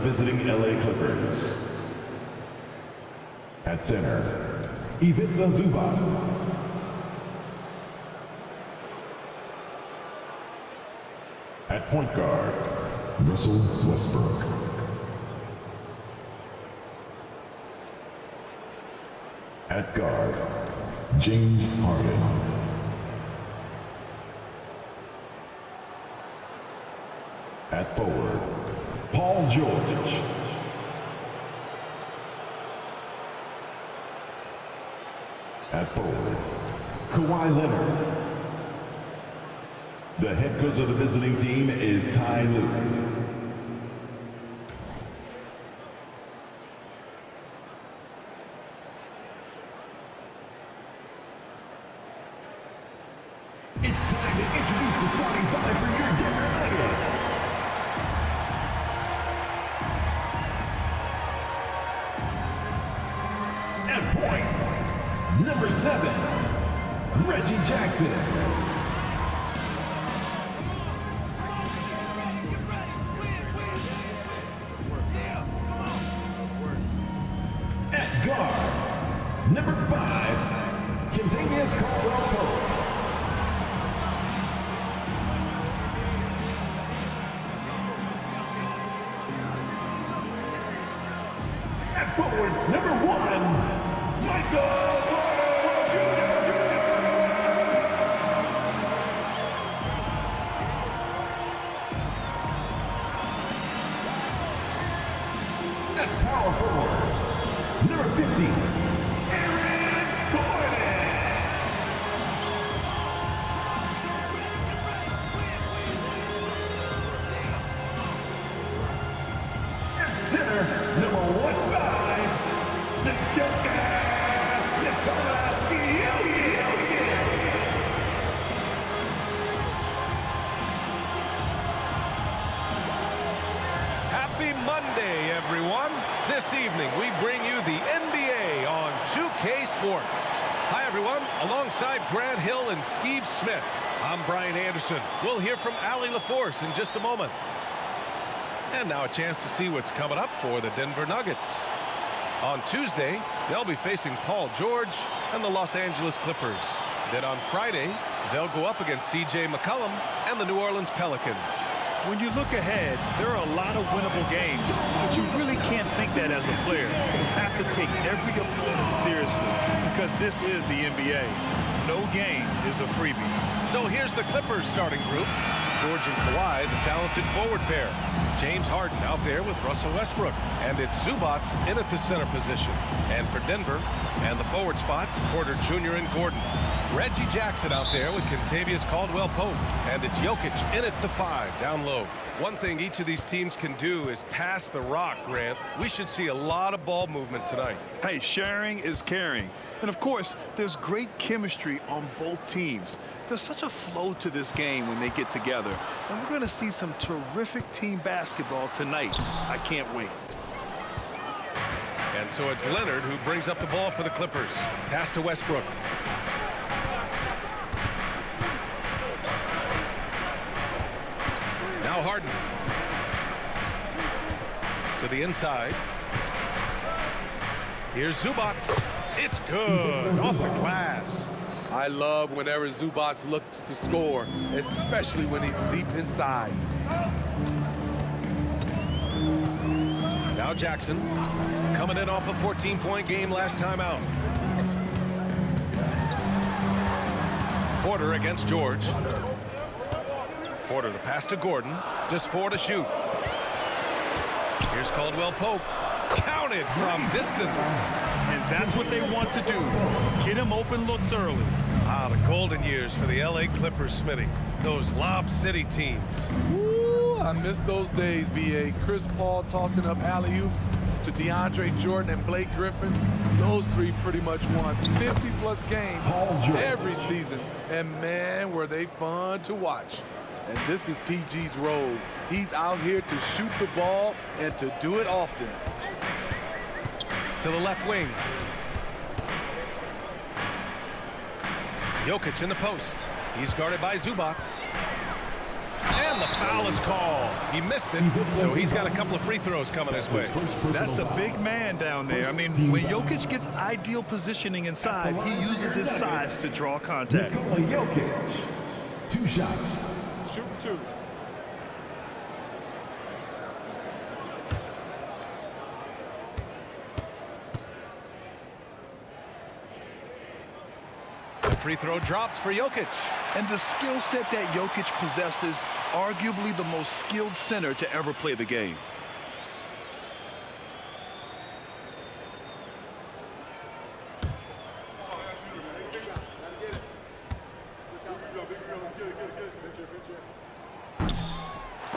visiting LA Clippers. At center, Ivica Zubac. At point guard, Russell Westbrook. At guard, James Harden. At forward, Paul George. At forward, Kawhi Leonard. The head coach of the visiting team is Ty Lue. It's time to introduce the starting five for your Denver Nuggets. At point, number 7, Reggie Jackson. At guard, number 5, Kentavious Caldwell-Pope. At forward, number 1, Michael Porter Jr. At power forward, number 50, Aaron Gordon. At center, number 15, the Joker, Nikola Jokic. Happy Monday, everyone. This evening, we bring you the NBA on 2K Sports. Hi, everyone. Alongside Grant Hill and Steve Smith, I'm Brian Anderson. We'll hear from Allie LaForce in just a moment. And now a chance to see what's coming up for the Denver Nuggets. On Tuesday, they'll be facing Paul George and the Los Angeles Clippers. Then on Friday, they'll go up against C.J. McCollum and the New Orleans Pelicans. When you look ahead, there are a lot of winnable games, but you really can't think that as a player. You have to take every opponent seriously because this is the NBA. No game is a freebie. So here's the Clippers starting group. George and Kawhi, the talented forward pair. James Harden out there with Russell Westbrook. And it's Zubac in at the center position. And for Denver, and the forward spots, Porter Jr. and Gordon. Reggie Jackson out there with Kentavious Caldwell-Pope. And it's Jokic in at the 5, down low. One thing each of these teams can do is pass the rock, Grant. We should see a lot of ball movement tonight. Hey, sharing is caring. And of course, there's great chemistry on both teams. There's such a flow to this game when they get together. And we're going to see some terrific team basketball tonight. I can't wait. And so it's Leonard who brings up the ball for the Clippers. Pass to Westbrook. Now Harden. To the inside. Here's Zubac. It's good. Off the glass. I love whenever Zubac looks to score, especially when he's deep inside. Now Jackson, coming in off a 14-point game last time out. Porter against George. Porter the pass to Gordon, just 4 to shoot. Here's Caldwell-Pope, counted from distance. And that's what they want to do. Get him open looks early. Ah, the golden years for the LA Clippers, Smitty. Those Lob City teams. Woo, I miss those days, B.A. Chris Paul tossing up alley-oops to DeAndre Jordan and Blake Griffin. Those three pretty much won 50-plus games every season. And, man, were they fun to watch. And this is PG's role. He's out here to shoot the ball and to do it often. To the left wing. Jokic in the post. He's guarded by Zubac. And the foul is called. He missed it, so he's got a couple of free throws coming his way. That's a big man down there. I mean, when Jokic gets ideal positioning inside, he uses his size to draw contact. Nikola Jokic. 2 shots. Shoot 2. The free throw drops for Jokic. And the skill set that Jokic possesses, arguably the most skilled center to ever play the game.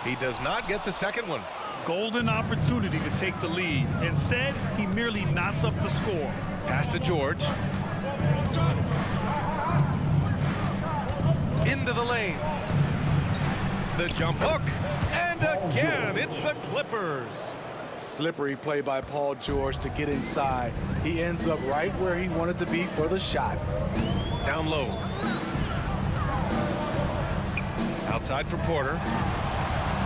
He does not get the second one. Golden opportunity to take the lead. Instead, he merely knots up the score. Pass to George. Into the lane. The jump hook. And again, it's the Clippers. Slippery play by Paul George to get inside. He ends up right where he wanted to be for the shot. Down low. Outside for Porter.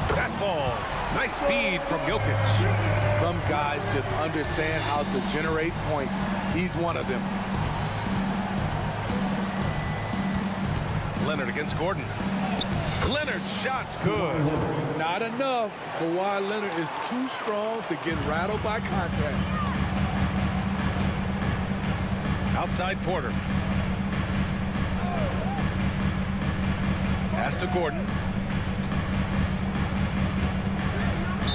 That falls. Nice feed from Jokic. Some guys just understand how to generate points. He's one of them. Leonard against Gordon. Leonard's shot's good. Not enough. Kawhi Leonard is too strong to get rattled by contact. Outside Porter. Pass to Gordon.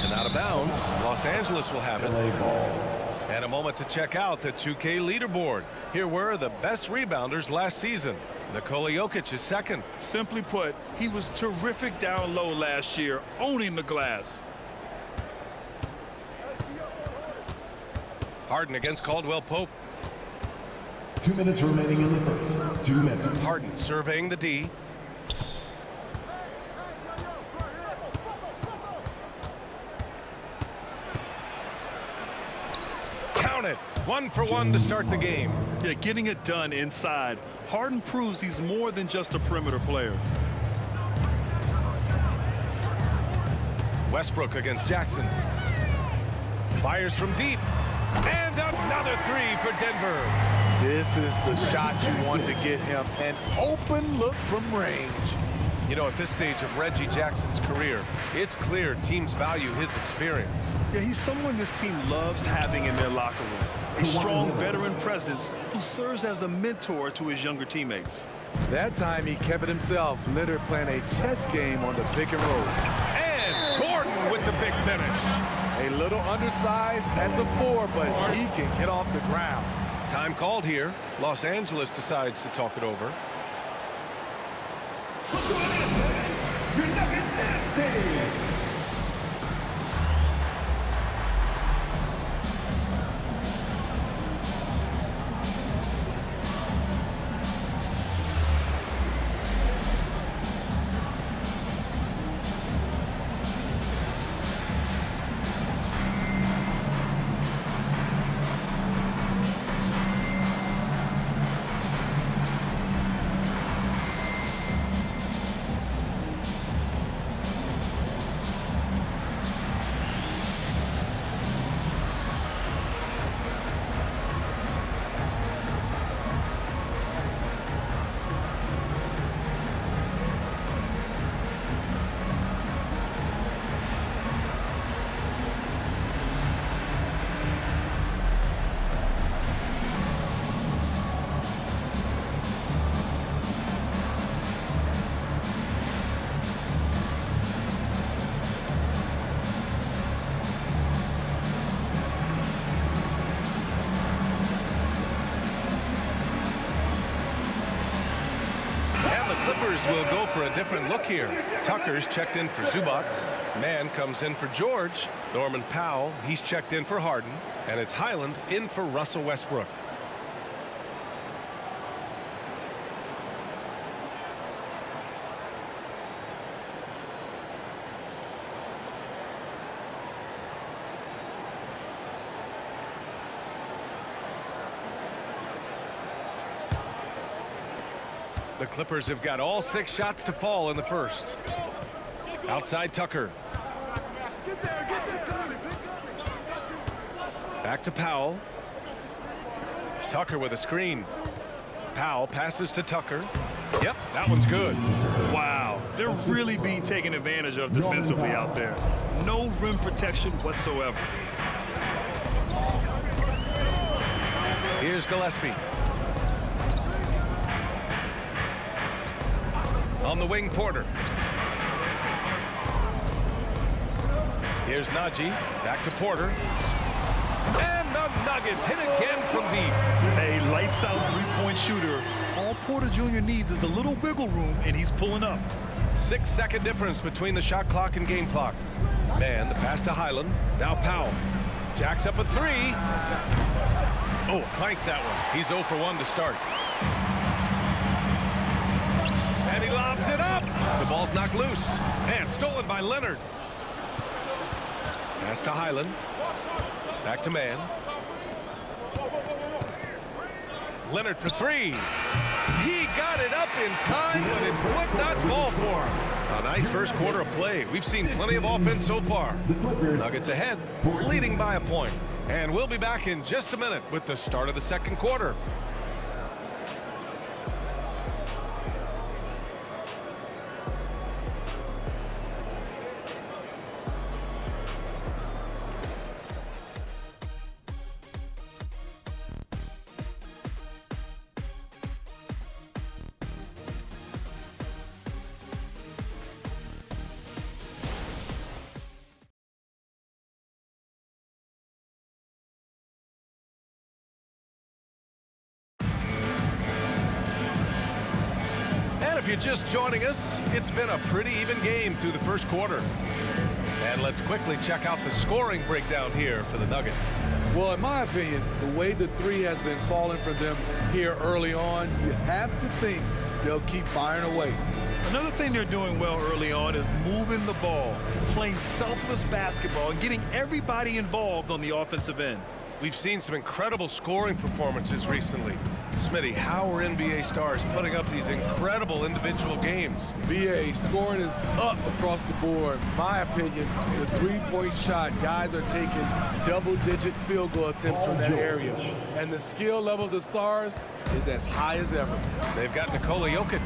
And out of bounds. Los Angeles will have it. And a moment to check out the 2K leaderboard. Here were the best rebounders last season. Nikola Jokic is second. Simply put, he was terrific down low last year, owning the glass. Harden against Caldwell Pope. 2 minutes remaining in the first. 2 minutes. Harden surveying the D. Count it. 1 for 1 to start the game. Yeah, getting it done inside. Harden proves he's more than just a perimeter player. Westbrook against Jackson. Fires from deep. And another 3 for Denver. This is the shot you want to get him. An open look from range. You know, at this stage of Reggie Jackson's career, it's clear teams value his experience. Yeah, he's someone this team loves having in their locker room. A strong veteran presence who serves as a mentor to his younger teammates. That time he kept it himself. Leonard playing a chess game on the pick and roll. And Gordon with the big finish. A little undersized at the 4, but he can get off the ground. Time called here. Los Angeles decides to talk it over. Your Nugget Nasty. Clippers will go for a different look here. Tucker's checked in for Zubac. Mann comes in for George. Norman Powell, he's checked in for Harden. And it's Highland in for Russell Westbrook. The Clippers have got all 6 shots to fall in the first. Outside Tucker. Back to Powell. Tucker with a screen. Powell passes to Tucker. Yep, that one's good. Wow, they're really being taken advantage of defensively out there. No rim protection whatsoever. Here's Gillespie. On the wing, Porter. Here's Najee. Back to Porter. And the Nuggets hit again from deep. A lights-out three-point shooter. All Porter Jr. needs is a little wiggle room, and he's pulling up. 6-second difference between the shot clock and game clock. Man, the pass to Highland. Now Powell. Jacks up a three. Oh, clanks that one. He's 0 for 1 to start. And he lobs it up. The ball's knocked loose. And stolen by Leonard. Pass to Highland. Back to man. Leonard for three. He got it up in time, but it would not fall for him. A nice first quarter of play. We've seen plenty of offense so far. Nuggets ahead, leading by a point. And we'll be back in just a minute with the start of the second quarter. If you're just joining us, it's been a pretty even game through the first quarter. And let's quickly check out the scoring breakdown here for the Nuggets. Well, in my opinion, the way the three has been falling for them here early on, you have to think they'll keep firing away. Another thing they're doing well early on is moving the ball, playing selfless basketball, and getting everybody involved on the offensive end. We've seen some incredible scoring performances recently. Smitty, how are NBA stars putting up these incredible individual games? BA, scoring is up across the board. In my opinion, the three-point shot, guys are taking double-digit field goal attempts from that area. And the skill level of the stars is as high as ever. They've got Nikola Jokic.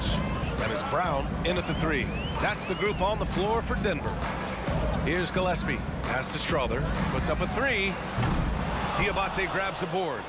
That is Brown in at the three. That's the group on the floor for Denver. Here's Gillespie. Pass to Strother. Puts up a three. Diabate grabs the board.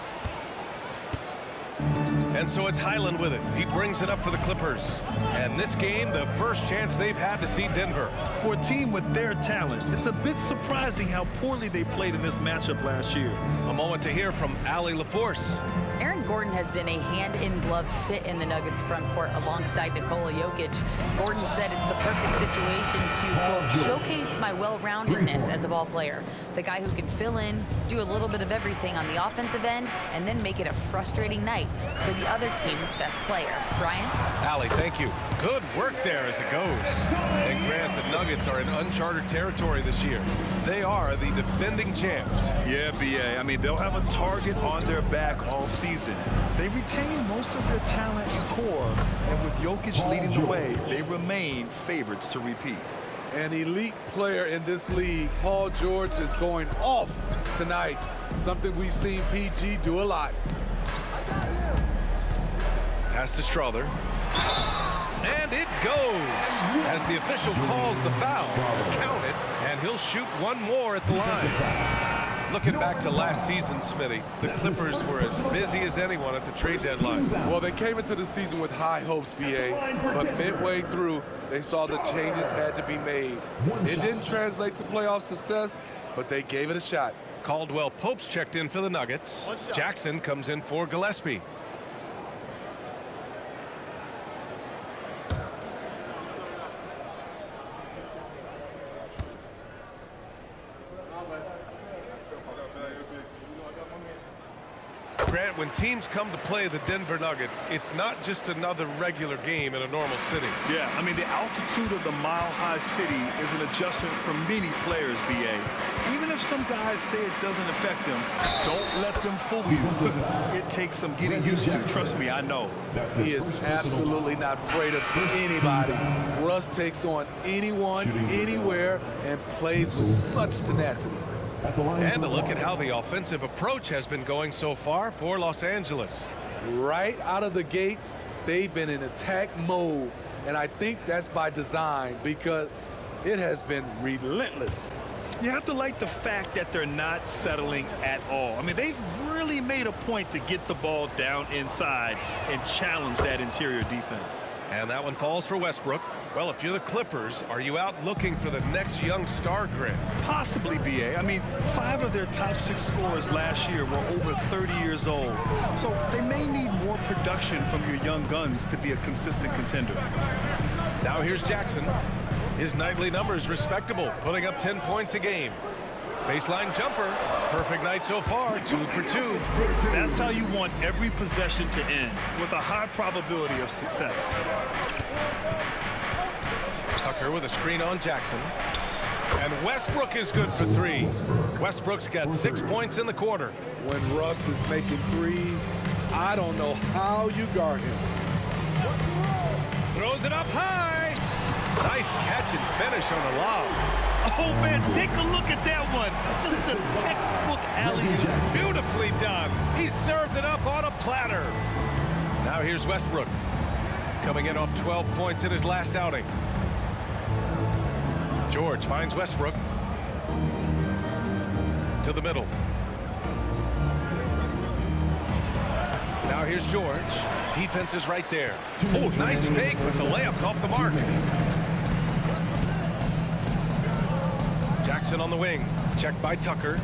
And so it's Highland with it. He brings it up for the Clippers. And this game, the first chance they've had to see Denver. For a team with their talent, it's a bit surprising how poorly they played in this matchup last year. A moment to hear from Allie LaForce. Aaron Gordon has been a hand-in-glove fit in the Nuggets front court alongside Nikola Jokic. Gordon said it's the perfect situation to, quote, showcase my well-roundedness as a ball player. The guy who can fill in, do a little bit of everything on the offensive end, and then make it a frustrating night for the other team's best player. Brian? Allie, thank you. Good work there as it goes. And Grant, the Nuggets are in uncharted territory this year. They are the defending champs. Yeah, BA. I mean, they'll have a target on their back all season. They retain most of their talent and core, and with Jokic leading the way, they remain favorites to repeat. An elite player in this league, Paul George, is going off tonight. Something we've seen PG do a lot. Pass to Strother. And it goes as the official calls the foul. Count it, and he'll shoot one more at the line. Looking back to last season, Smitty, the Clippers were as busy as anyone at the trade deadline. Well, they came into the season with high hopes, BA, but midway through, they saw the changes had to be made. It didn't translate to playoff success, but they gave it a shot. Caldwell Pope's checked in for the Nuggets. Jackson comes in for Gillespie. Grant, when teams come to play the Denver Nuggets, it's not just another regular game in a normal city. Yeah, I mean, the altitude of the mile-high city is an adjustment for many players, BA. Even if some guys say it doesn't affect them, don't let them fool you. It takes some getting used to. Trust me, I know. He is absolutely not afraid of anybody. Russ takes on anyone, anywhere, and plays with such tenacity. And a look at how the offensive approach has been going so far for Los Angeles. Right out of the gates, they've been in attack mode. And I think that's by design because it has been relentless. You have to like the fact that they're not settling at all. I mean, they've really made a point to get the ball down inside and challenge that interior defense. And that one falls for Westbrook. Well, if you're the Clippers, are you out looking for the next young star, Grant? Possibly, BA. I mean, 5 of their top 6 scorers last year were over 30 years old. So they may need more production from your young guns to be a consistent contender. Now here's Jackson. His nightly numbers respectable, putting up 10 points a game. Baseline jumper. Perfect night so far, 2 for 2. That's how you want every possession to end, with a high probability of success. Tucker with a screen on Jackson. And Westbrook is good for 3. Westbrook's got 6 points in the quarter. When Russ is making threes, I don't know how you guard him. Throws it up high. Nice catch and finish on the lob. Oh, man, take a look at that one. Just a textbook alley-oop. Beautifully done. He served it up on a platter. Now here's Westbrook. Coming in off 12 points in his last outing. George finds Westbrook. To the middle. Now here's George. Defense is right there. Oh, nice fake with the layups off the mark. Jackson on the wing. Checked by Tucker.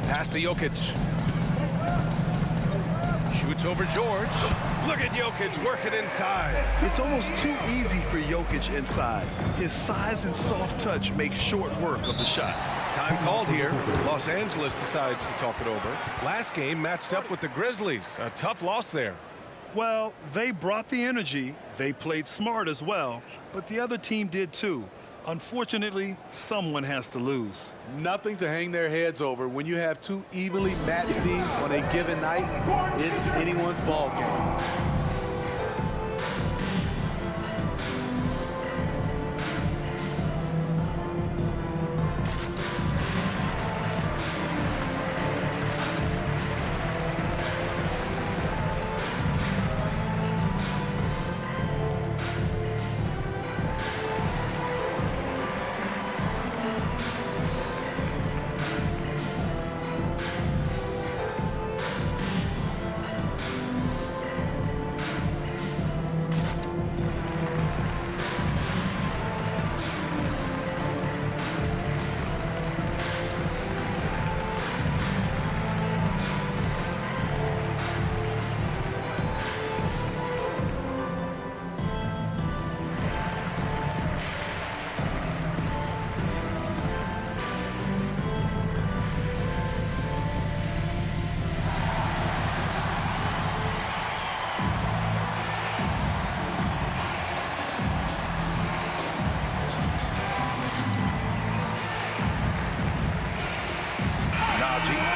Pass to Jokic. Shoots over George. Look at Jokic working inside. It's almost too easy for Jokic inside. His size and soft touch make short work of the shot. Time called here. Los Angeles decides to talk it over. Last game matched up with the Grizzlies. A tough loss there. Well, they brought the energy. They played smart as well, but the other team did too. Unfortunately, someone has to lose. Nothing to hang their heads over. When you have 2 evenly matched teams on a given night, it's anyone's ball game.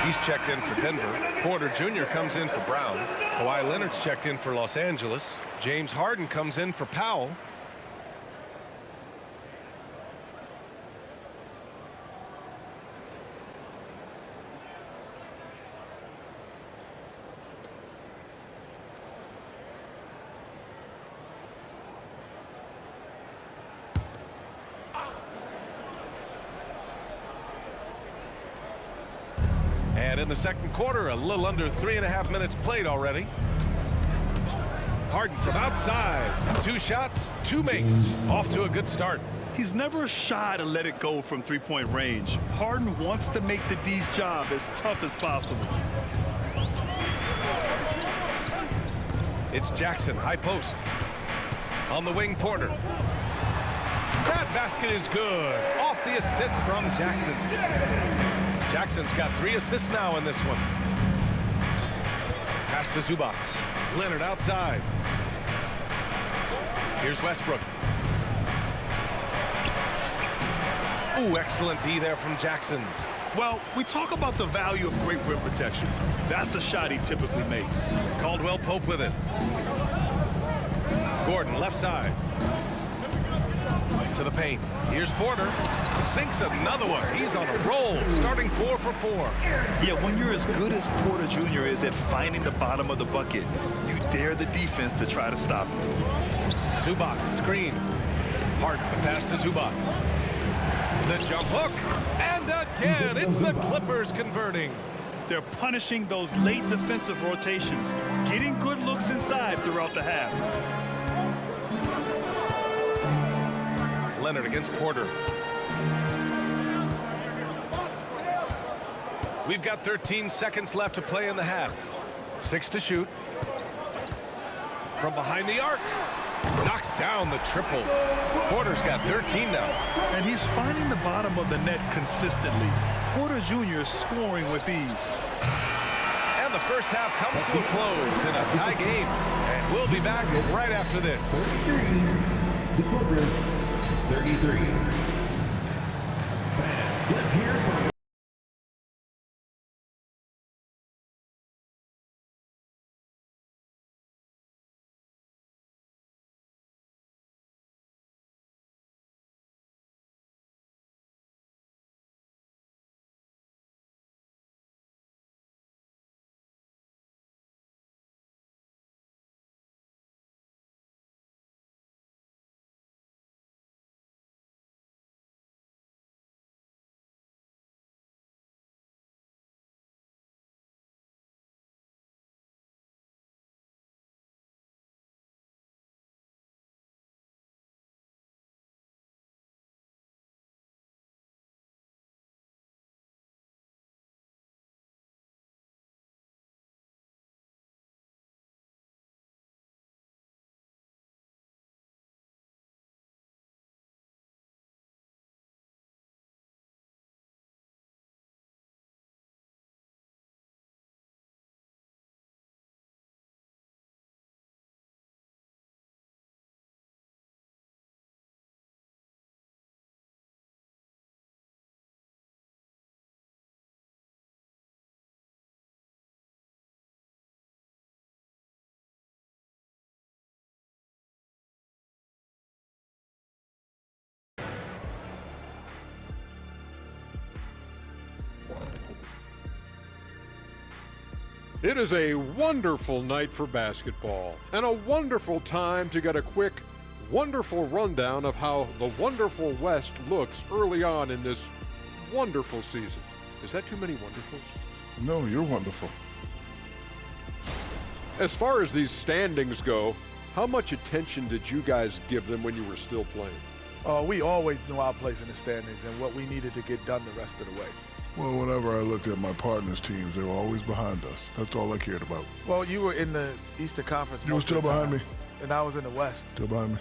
He's checked in for Denver. Porter Jr. comes in for Brown. Kawhi Leonard's checked in for Los Angeles. James Harden comes in for Powell. And in the second quarter, a little under 3.5 minutes played already. Harden from outside. 2 shots, 2 makes. Off to a good start. He's never shy to let it go from three-point range. Harden wants to make the D's job as tough as possible. It's Jackson, high post. On the wing, Porter. That basket is good. Off the assist from Jackson. Jackson's got 3 assists now in this one. Pass to Zubac. Leonard outside. Here's Westbrook. Ooh, excellent D there from Jackson. Well, we talk about the value of great rim protection. That's a shot he typically makes. Caldwell Pope with it. Gordon left side. To the paint. Here's Porter. Sinks another one. He's on a roll. Starting 4 for 4. Yeah, when you're as good as Porter Jr. is at finding the bottom of the bucket, you dare the defense to try to stop him. Zubac screen. Harden, the pass to Zubac. The jump hook. And again, it's the Clippers converting. They're punishing those late defensive rotations, getting good looks inside throughout the half. Leonard against Porter. We've got 13 seconds left to play in the half. 6 to shoot. From behind the arc. Knocks down the triple. Porter's got 13 now. And he's finding the bottom of the net consistently. Porter Jr. is scoring with ease. And the first half comes to a close in a tie game. And we'll be back right after this. 33. The Clippers, 33. Fans, let's hear it from It is a wonderful night for basketball and a wonderful time to get a quick, wonderful rundown of how the wonderful West looks early on in this wonderful season. Is that too many wonderfuls? No, you're wonderful. As far as these standings go, how much attention did you guys give them when you were still playing? We always knew our place in the standings and what we needed to get done the rest of the way. Well, whenever I looked at my partners' teams, they were always behind us. That's all I cared about. Well, you were in the Eastern Conference. You were still behind me? And I was in the West. Still behind me?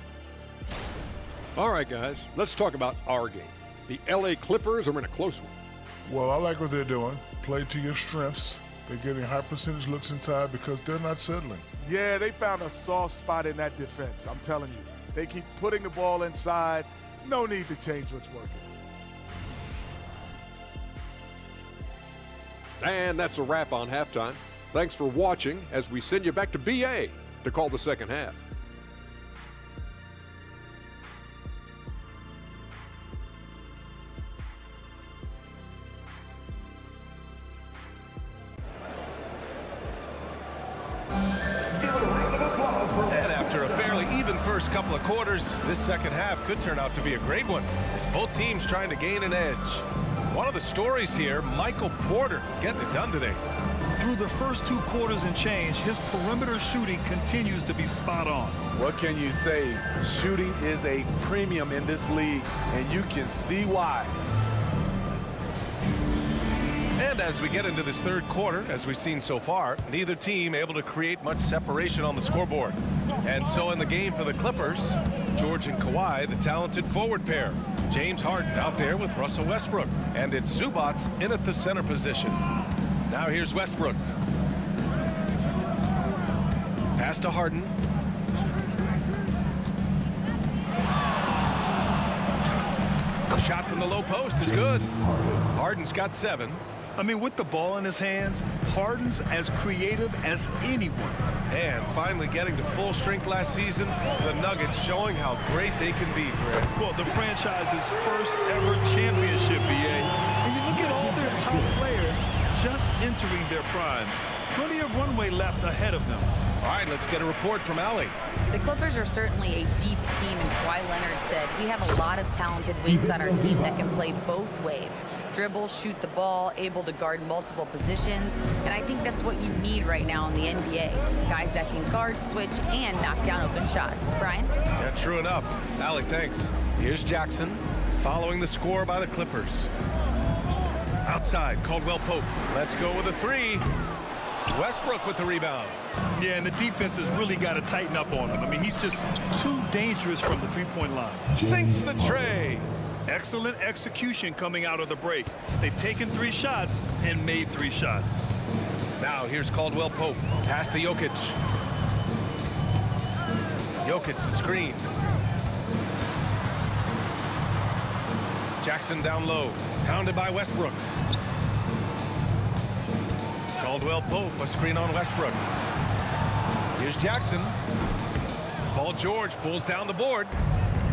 All right, guys, let's talk about our game. The LA Clippers are in a close one. Well, I like what they're doing. Play to your strengths. They're getting high percentage looks inside because they're not settling. Yeah, they found a soft spot in that defense. I'm telling you. They keep putting the ball inside. No need to change what's working. And that's a wrap on halftime. Thanks for watching as we send you back to BA to call the second half. And after a fairly even first couple of quarters, this second half could turn out to be a great one as both teams trying to gain an edge. One of the stories here, Michael Porter getting it done today. Through the first 2 quarters and change, his perimeter shooting continues to be spot on. What can you say? Shooting is a premium in this league, and you can see why. And as we get into this third quarter, as we've seen so far, neither team able to create much separation on the scoreboard. And so in the game for the Clippers, George and Kawhi, the talented forward pair. James Harden out there with Russell Westbrook. And it's Zubats in at the center position. Now here's Westbrook. Pass to Harden. The shot from the low post is good. Harden's got 7. I mean, with the ball in his hands, Harden's as creative as anyone. And finally getting to full strength last season, the Nuggets showing how great they can be, Greg. Well, the franchise's first ever championship, BA. And you look at all their top players just entering their primes. Plenty of runway left ahead of them. All right, let's get a report from Allie. The Clippers are certainly a deep team, and Kawhi Leonard said, we have a lot of talented wings on our team that can play both ways. Dribble, shoot the ball, able to guard multiple positions, and I think that's what you need right now in the NBA. Guys that can guard, switch, and knock down open shots. Brian? Yeah, true enough. Allie, thanks. Here's Jackson following the score by the Clippers. Outside, Caldwell Pope. Let's go with a 3. Westbrook with the rebound. Yeah, and the defense has really got to tighten up on him. I mean, he's just too dangerous from the three-point line. Sinks the tray. Excellent execution coming out of the break. They've taken 3 shots and made 3 shots. Now here's Caldwell Pope. Pass to Jokic. Jokic the screen. Jackson down low. Pounded by Westbrook. Caldwell Pope, a screen on Westbrook. Here's Jackson. Paul George pulls down the board.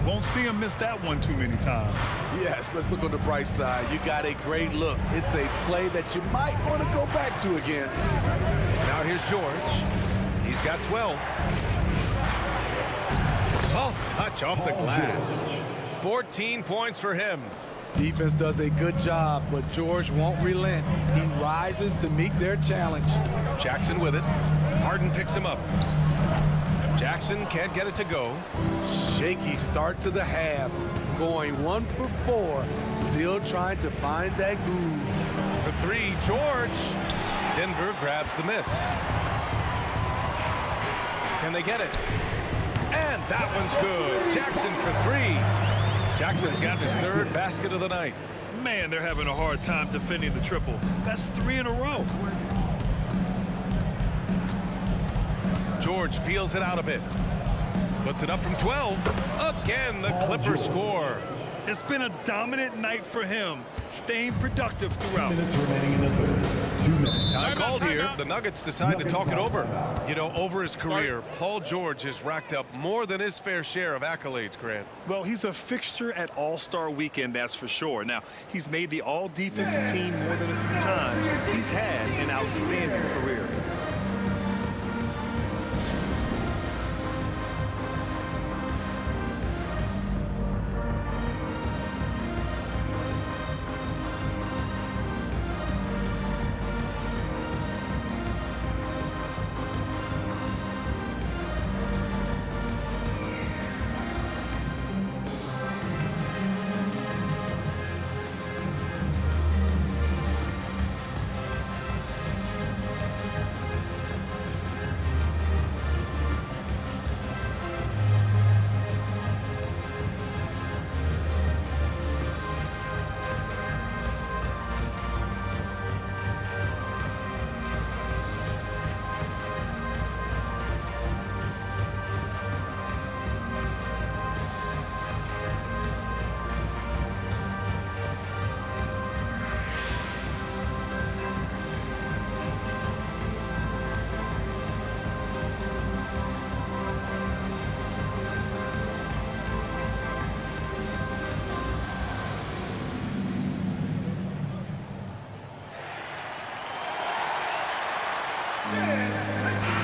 Won't see him miss that one too many times. Yes, let's look on the bright side. You got a great look. It's a play that you might want to go back to again. Now here's George. He's got 12. Soft touch off the glass. 14 points for him. Defense does a good job, but George won't relent. He rises to meet their challenge. Jackson with it. Harden picks him up. Jackson can't get it to go. Shaky start to the half. Going 1 for 4. Still trying to find that groove. For 3, George. Denver grabs the miss. Can they get it? And that one's good. Jackson for 3. Jackson's got his 3rd basket of the night. Man, they're having a hard time defending the triple. That's 3 in a row. George feels it out a bit. Puts it up from 12. Again, the Clippers score. It's been a dominant night for him, staying productive throughout. 2 minutes remaining in the third. 2 minutes. Time called here. The Nuggets decide to talk it over. You know, over his career, Paul George has racked up more than his fair share of accolades, Grant. Well, he's a fixture at All-Star Weekend, that's for sure. Now, he's made the All-Defensive team more than a few times. He's had an outstanding career.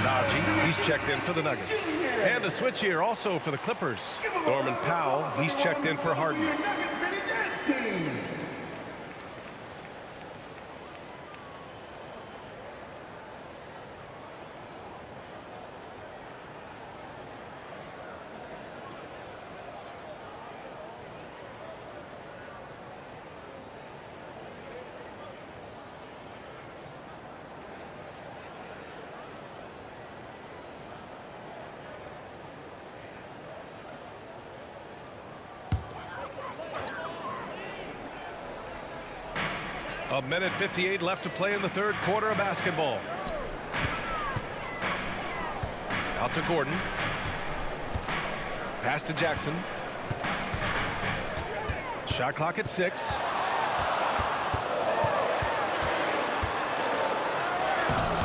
Najee, he's checked in for the Nuggets. And a switch here also for the Clippers. Norman Powell, he's checked in for Harden. A minute 58 left to play in the third quarter of basketball. Out to Gordon. Pass to Jackson. Shot clock at 6.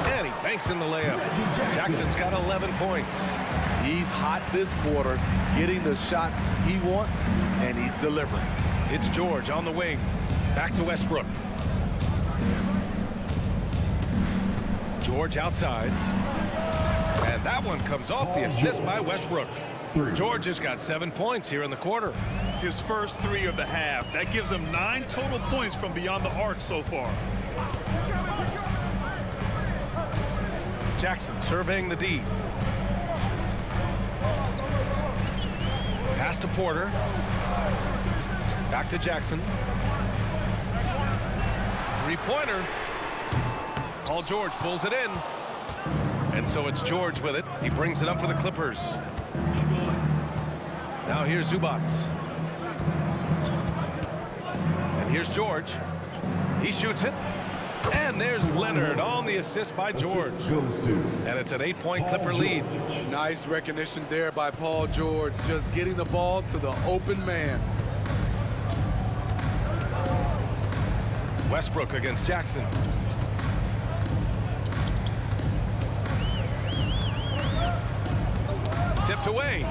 And he banks in the layup. Jackson's got 11 points. He's hot this quarter, getting the shots he wants, and he's delivering. It's George on the wing. Back to Westbrook. George outside. And that one comes off the assist by Westbrook. George has got 7 points here in the quarter. His first 3 of the half. That gives him 9 total points from beyond the arc so far. Jackson surveying the D. Pass to Porter. Back to Jackson. Three-pointer. Paul George pulls it in. And so it's George with it. He brings it up for the Clippers. Now here's Zubats. And here's George. He shoots it. And there's Leonard on the assist by George. And it's an 8-point Clipper lead. Nice recognition there by Paul George, just getting the ball to the open man. Westbrook against Jackson. Tipped away.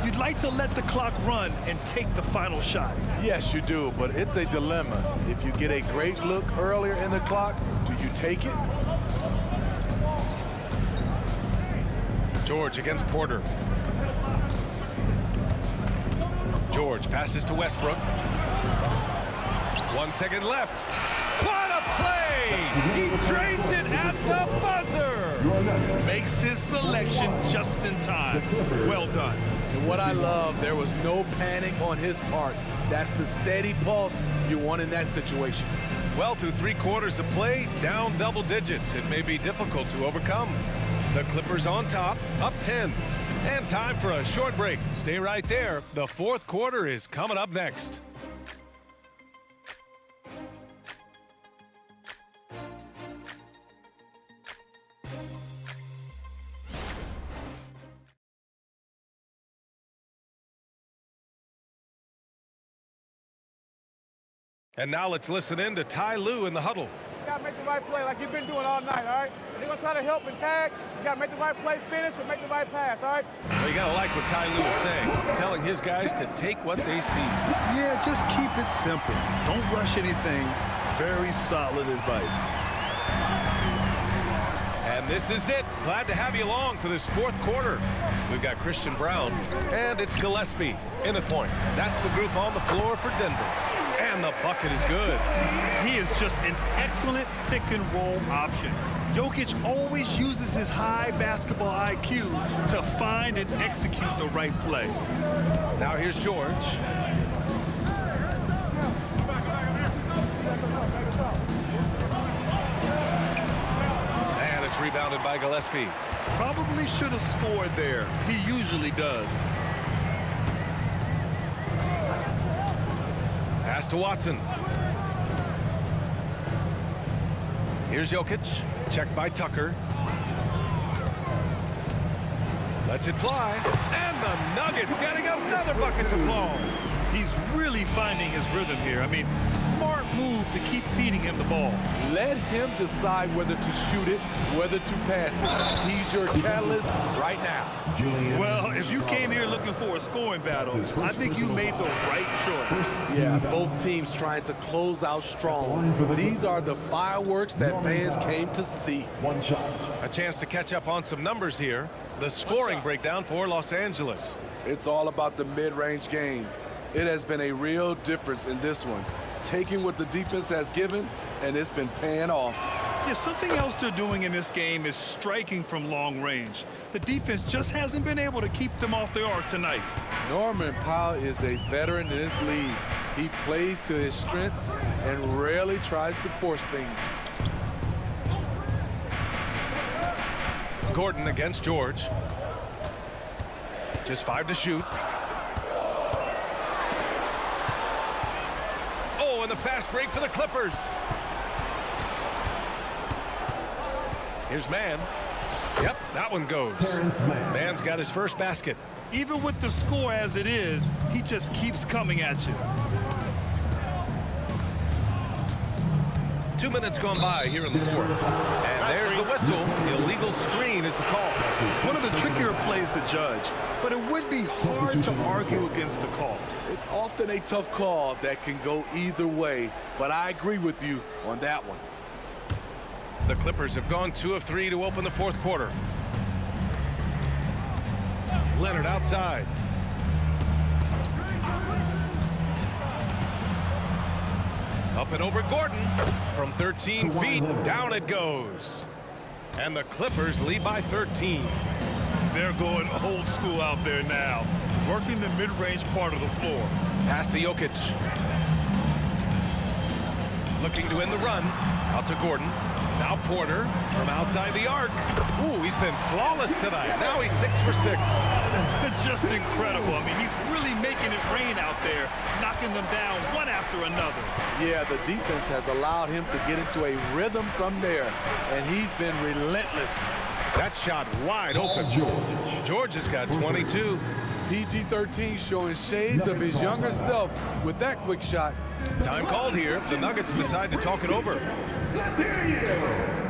You'd like to let the clock run and take the final shot. Yes, you do, but it's a dilemma. If you get a great look earlier in the clock, do you take it? George against Porter. George passes to Westbrook. 1 second left. What a play! He drains it at the buzzer. Makes his selection just in time. Well done. And what I love, there was no panic on his part. That's the steady pulse you want in that situation. Well, through 3 quarters of play, down double digits. It may be difficult to overcome. The Clippers on top, up 10. And time for a short break. Stay right there. The fourth quarter is coming up next. And now let's listen in to Ty Lue in the huddle. You got to make the right play like you've been doing all night, all right? If you're going to try to help and tag, you got to make the right play, finish, and make the right pass, all right? Well, you got to like what Ty Lue is saying, telling his guys to take what they see. Yeah, just keep it simple. Don't rush anything. Very solid advice. And this is it. Glad to have you along for this fourth quarter. We've got Christian Braun, and it's Gillespie in the point. That's the group on the floor for Denver. And the bucket is good. He is just an excellent pick-and-roll option. Jokic always uses his high basketball IQ to find and execute the right play. Now here's George. And it's rebounded by Gillespie. Probably should have scored there. He usually does. Pass to Watson. Here's Jokic. Checked by Tucker. Lets it fly. And the Nuggets getting another bucket to fall. He's really finding his rhythm here. I mean, smart move to keep feeding him the ball. Let him decide whether to shoot it, whether to pass it. He's your catalyst right now. Well, if you came here looking for a scoring battle, I think you made the right choice. Yeah, both teams trying to close out strong. These are the fireworks that fans came to see. A chance to catch up on some numbers here. The scoring breakdown for Los Angeles. It's all about the mid-range game. It has been a real difference in this one. Taking what the defense has given, and it's been paying off. Yeah, something else they're doing in this game is striking from long range. The defense just hasn't been able to keep them off the arc tonight. Norman Powell is a veteran in this league. He plays to his strengths and rarely tries to force things. Gordon against George. Just 5 to shoot. and the fast break for the Clippers. Here's Mann. Yep, that one goes. Mann's got his first basket. Even with the score as it is, he just keeps coming at you. 2 minutes gone by here in the fourth. And there's the whistle. Illegal screen is the call. One of the trickier plays to judge, but it would be hard to argue against the call. It's often a tough call that can go either way, but I agree with you on that one. The Clippers have gone 2 of 3 to open the fourth quarter. Leonard outside. Up and over Gordon. From 13 feet, down it goes. And the Clippers lead by 13. They're going old school out there now, working the mid-range part of the floor. Pass to Jokic. Looking to end the run. Out to Gordon. Now Porter from outside the arc. Ooh, he's been flawless tonight. Now he's 6 for 6. Just incredible. I mean, he's really making it rain out there, knocking them down one after another. Yeah, the defense has allowed him to get into a rhythm from there, and he's been relentless. That shot wide open. George has got 22. PG-13 showing shades of his younger self with that quick shot. Time called here. The Nuggets decide to talk it over. Let's hear you.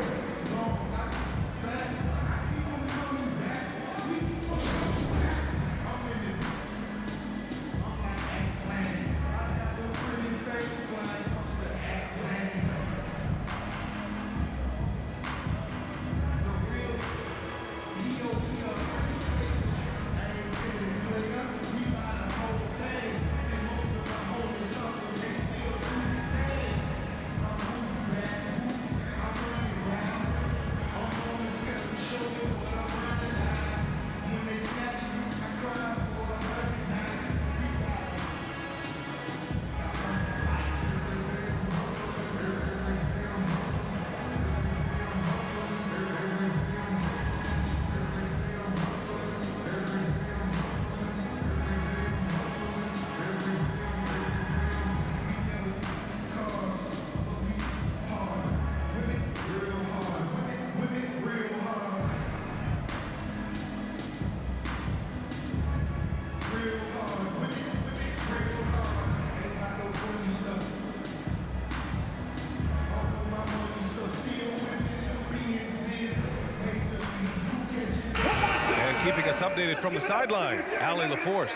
Keeping us updated from the sideline, Allie LaForce.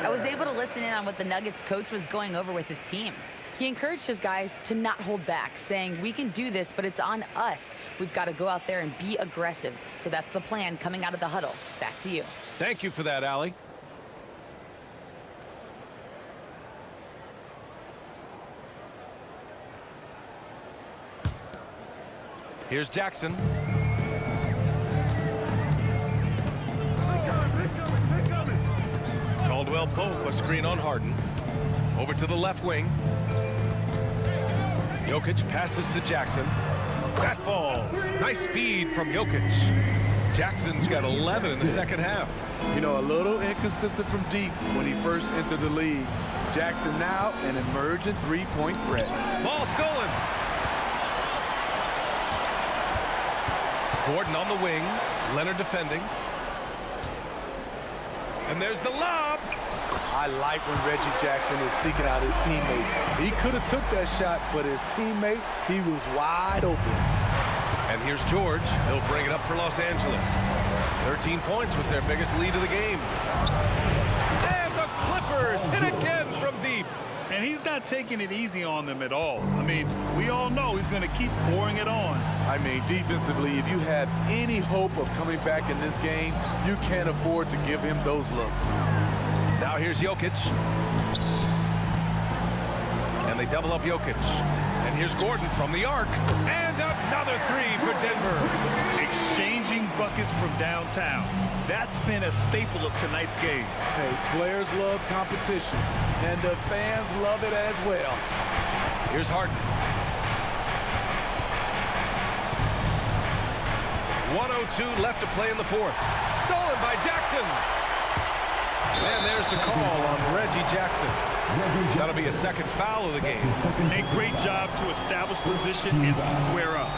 I was able to listen in on what the Nuggets coach was going over with his team. He encouraged his guys to not hold back, saying, we can do this, but it's on us. We've got to go out there and be aggressive. So that's the plan coming out of the huddle. Back to you. Thank you for that, Allie. Here's Jackson. Caldwell Pope, a screen on Harden. Over to the left wing. Jokic passes to Jackson. That falls. Nice feed from Jokic. Jackson's got 11 in the second half. You know, a little inconsistent from deep when he first entered the league. Jackson now an emerging three-point threat. Ball stolen. Gordon on the wing. Leonard defending. And there's the lob. I like when Reggie Jackson is seeking out his teammate. He could have took that shot, but his teammate, he was wide open. And here's George. He'll bring it up for Los Angeles. 13 points was their biggest lead of the game. And the Clippers hit again from deep. And he's not taking it easy on them at all. I mean, we all know he's going to keep pouring it on. I mean, defensively, if you have any hope of coming back in this game, you can't afford to give him those looks. Now here's Jokic. And they double up Jokic. And here's Gordon from the arc. And another three for Denver. Exchanging buckets from downtown. That's been a staple of tonight's game. Hey, players love competition, and the fans love it as well. Here's Harden. 1:02 left to play in the fourth. Stolen by Jackson. And there's the call on Reggie Jackson. That'll be a second foul of the game. A great job to establish position and square up.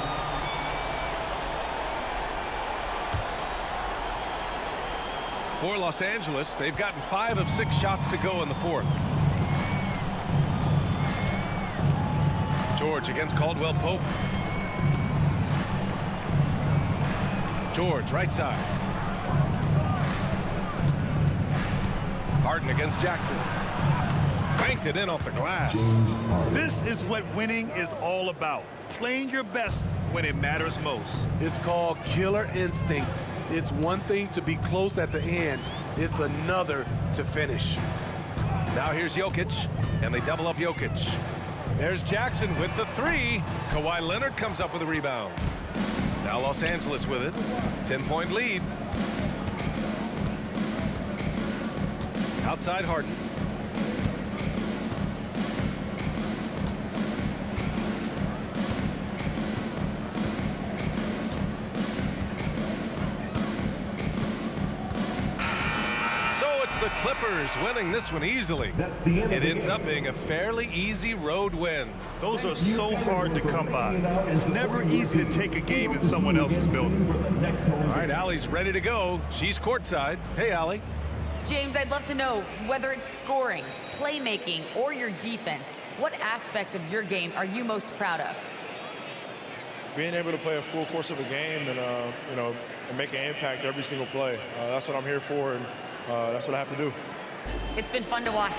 For Los Angeles, they've gotten 5 of 6 shots to go in the fourth. George against Caldwell Pope. George, right side. Harden against Jackson. Cranked it in off the glass. This is what winning is all about. Playing your best when it matters most. It's called killer instinct. It's one thing to be close at the end. It's another to finish. Now here's Jokic, and they double up Jokic. There's Jackson with the 3. Kawhi Leonard comes up with a rebound. Now Los Angeles with it. 10-point lead. Outside Harden. The Clippers winning this one easily. That's the end of it the ends game. up being a fairly easy road win. Those are so hard to come by. It's never easy to take a game in someone else's building. All right, Allie's ready to go. She's courtside. Hey, Allie. James, I'd love to know whether it's scoring, playmaking, or your defense. What aspect of your game are you most proud of? Being able to play a full course of a game and and make an impact every single play. That's what I'm here for, and that's what I have to do. It's been fun to watch.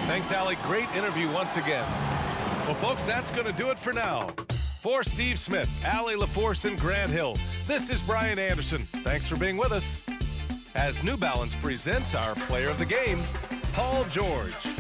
Thanks, Allie. Great interview once again. Well, folks, that's going to do it for now. For Steve Smith, Allie LaForce, and Grant Hill, this is Brian Anderson. Thanks for being with us. As New Balance presents our player of the game, Paul George.